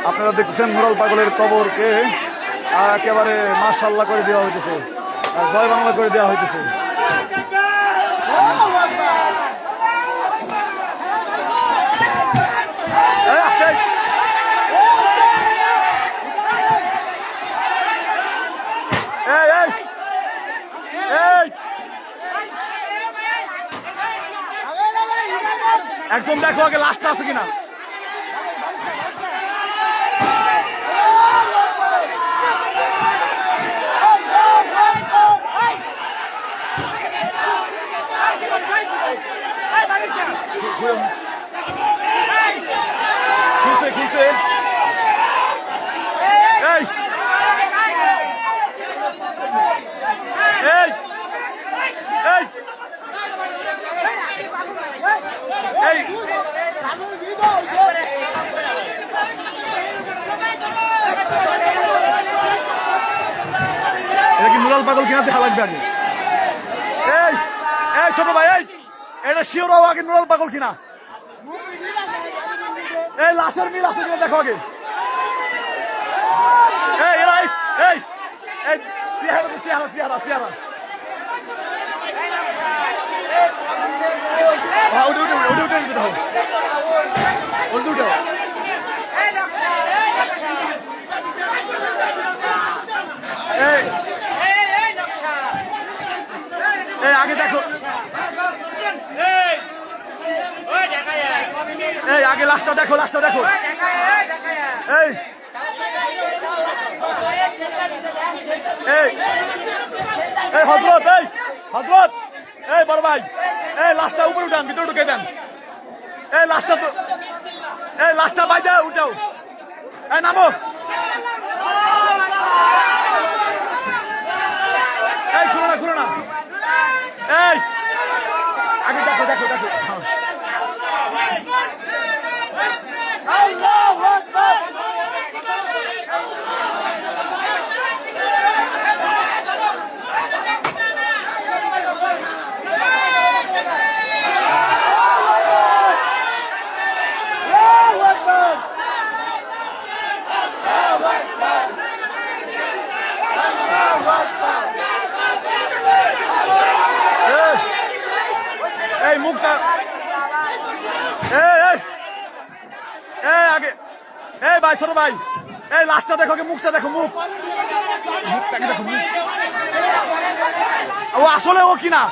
আপনারা দেখতেছেন নুরাল পাগলের কবরকে একেবারে মাশাআল্লাহ করে দেওয়া হইতেছে, জয় বাংলা করে দেওয়া হইতেছে। একদম দেখো আগে লাস্টটা আছে কিনা। খুলছে খুলছে এই এই এই এই এটা কি নুরাল পাগল কিনা দেখা লাগবে আগে। এই এই ছোট ভাই, এই এটা শিওর হওয়া আগে নুরাল পাগল কিনা। এই লাশের মিল আছে কিনা দেখো আগে। এই এই এই এই সিহারা সিহারা সিহারা সিহারা উঠে উঠে উঠে উঠে উঠে দাও উঠে উঠে। এই এই আগে দেখো, এই আগে লাশটা দেখো, লাশটা দেখো। এই এই এই হযরত, এই হযরত, এই বড় ভাই, এই লাশটা উপরে উঠান, ভিতরে ঢুকে দেন। এই লাশটা তো, এই লাশটা বাইরে উঠাও। এই নামো, এই খুলো না খুলো না। এই আগে দেখো দেখো দেখো। এই মুখটা, এই আগে, এই ভাই ছোট ভাই, এই লাশটা দেখো, মুখটা দেখো, মুখটাকে দেখো, মুখ ও আসলে ও কিনা।